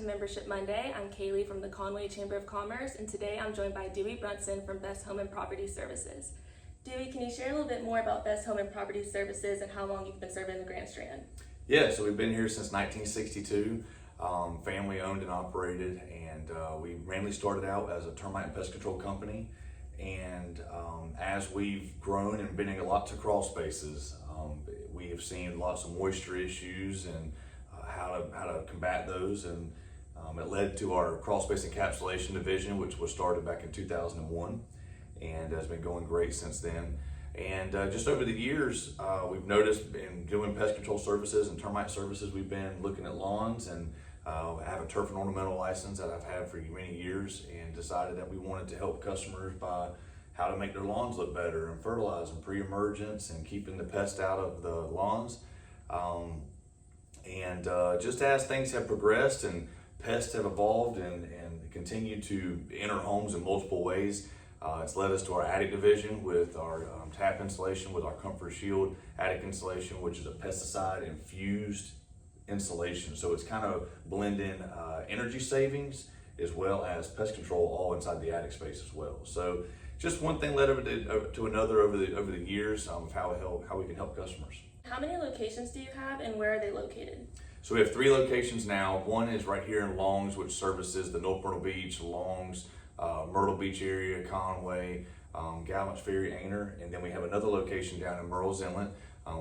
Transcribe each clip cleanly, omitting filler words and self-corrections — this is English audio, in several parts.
to Membership Monday. I'm Kaylee from the Conway Chamber of Commerce, and today I'm joined by Dewey Brunson from Best Home and Property Services. Dewey, can you share a little bit more about Best Home and Property Services and how long you've been serving the Grand Strand? Yeah, so we've been here since 1962, family owned and operated, and we mainly started out as a termite and pest control company. And as we've grown and been in lots of crawl spaces, we have seen lots of moisture issues and how to combat those, and it led to our crawl space encapsulation division, which was started back in 2001 and has been going great since then. And just over the years, we've noticed in doing pest control services and termite services, we've been looking at lawns, and I have a turf and ornamental license that I've had for many years, and decided that we wanted to help customers by how to make their lawns look better and fertilize and pre-emergence and keeping the pest out of the lawns. Just as things have progressed and pests have evolved and continue to enter homes in multiple ways, it's led us to our attic division with our tap insulation, with our Comfort Shield attic insulation, which is a pesticide infused insulation. So it's kind of blending energy savings as well as pest control all inside the attic space as well. So just one thing led to another over the years of how we can help customers. How many locations do you have, and where are they located? So we have 3 locations now. One is right here in Longs, which services the North Myrtle Beach, Longs, Myrtle Beach area, Conway, Gallants Ferry, Aner, and then we have another location down in Murrells Inlet,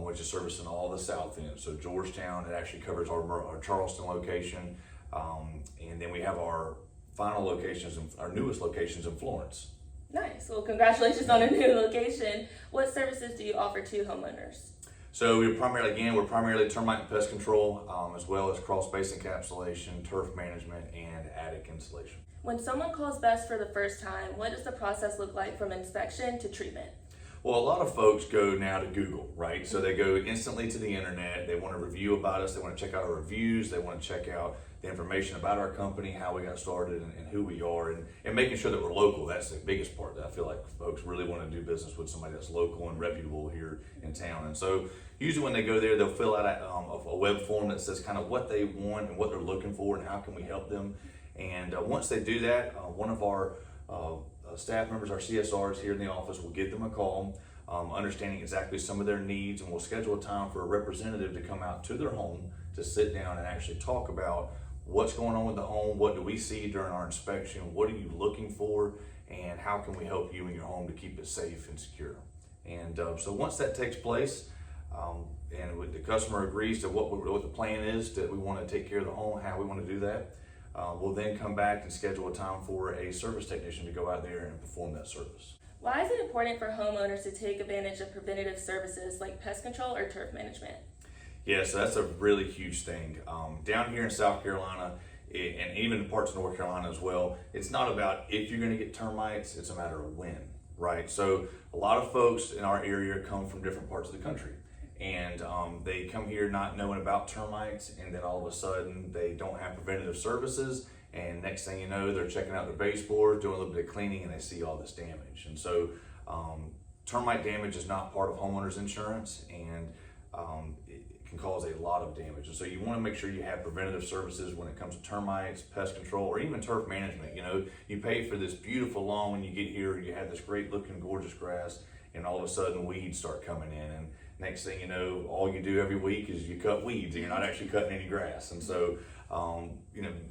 which is servicing all the south end. So Georgetown, it actually covers our Charleston location, and then we have our final locations, our newest locations in Florence. Nice. Well, congratulations on a new location. What services do you offer to homeowners? So we're primarily termite and pest control, as well as crawl space encapsulation, turf management, and attic insulation. When someone calls Best for the first time, what does the process look like from inspection to treatment? Well, a lot of folks go now to Google, right? So they go instantly to the internet. They want to review about us. They want to check out our reviews. They want to check out the information about our company, how we got started, and who we are, and making sure that we're local. That's the biggest part. I feel like folks really want to do business with somebody that's local and reputable here in town. And so usually when they go there, they'll fill out a web form that says kind of what they want and what they're looking for and how can we help them. And once they do that, one of our staff members, our CSRs here in the office, will give them a call, understanding exactly some of their needs, and we'll schedule a time for a representative to come out to their home to sit down and actually talk about what's going on with the home, what do we see during our inspection, what are you looking for, and how can we help you in your home to keep it safe and secure. And so once that takes place, and the customer agrees to what the plan is, that we want to take care of the home, how we want to do that, we'll then come back and schedule a time for a service technician to go out there and perform that service. Why is it important for homeowners to take advantage of preventative services like pest control or turf management? Yeah, so that's a really huge thing. Down here in South Carolina, and even in parts of North Carolina as well, it's not about if you're going to get termites, it's a matter of when, right? So a lot of folks in our area come from different parts of the country, and they come here not knowing about termites, and then all of a sudden they don't have preventative services, and next thing you know, they're checking out their baseboards, doing a little bit of cleaning, and they see all this damage. And so termite damage is not part of homeowners insurance, and it can cause a lot of damage. And so you want to make sure you have preventative services when it comes to termites, pest control, or even turf management. You know, you pay for this beautiful lawn when you get here, you have this great looking gorgeous grass, and all of a sudden weeds start coming in, and next thing you know, all you do every week is you cut weeds and you're not actually cutting any grass. And so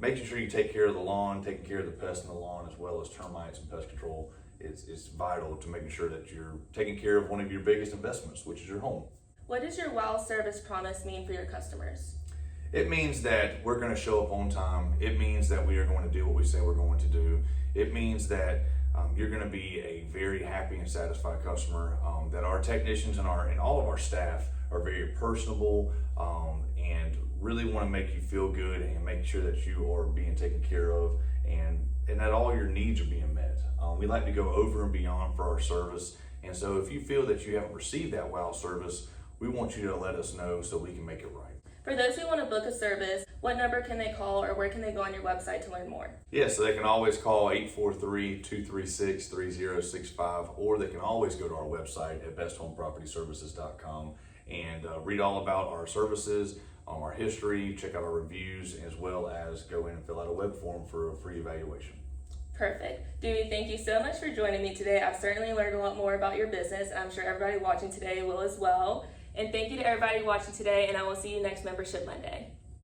making sure you take care of the lawn, taking care of the pests in the lawn, as well as termites and pest control, is vital to making sure that you're taking care of one of your biggest investments, which is your home. What does your WOW service promise mean for your customers? It means that we're going to show up on time. It means that we are going to do what we say we're going to do. It means that you're going to be a very happy and satisfied customer, that our technicians and all of our staff are very personable, and really want to make you feel good and make sure that you are being taken care of, and that all your needs are being met. We like to go over and beyond for our service, and so if you feel that you haven't received that WOW service, we want you to let us know so we can make it right. For those who want to book a service, what number can they call, or where can they go on your website to learn more? Yeah, so they can always call 843-236-3065, or they can always go to our website at besthomepropertyservices.com and read all about our services, our history, check out our reviews, as well as go in and fill out a web form for a free evaluation. Perfect. Dewey, thank you so much for joining me today. I've certainly learned a lot more about your business, and I'm sure everybody watching today will as well. And thank you to everybody watching today, and I will see you next Membership Monday.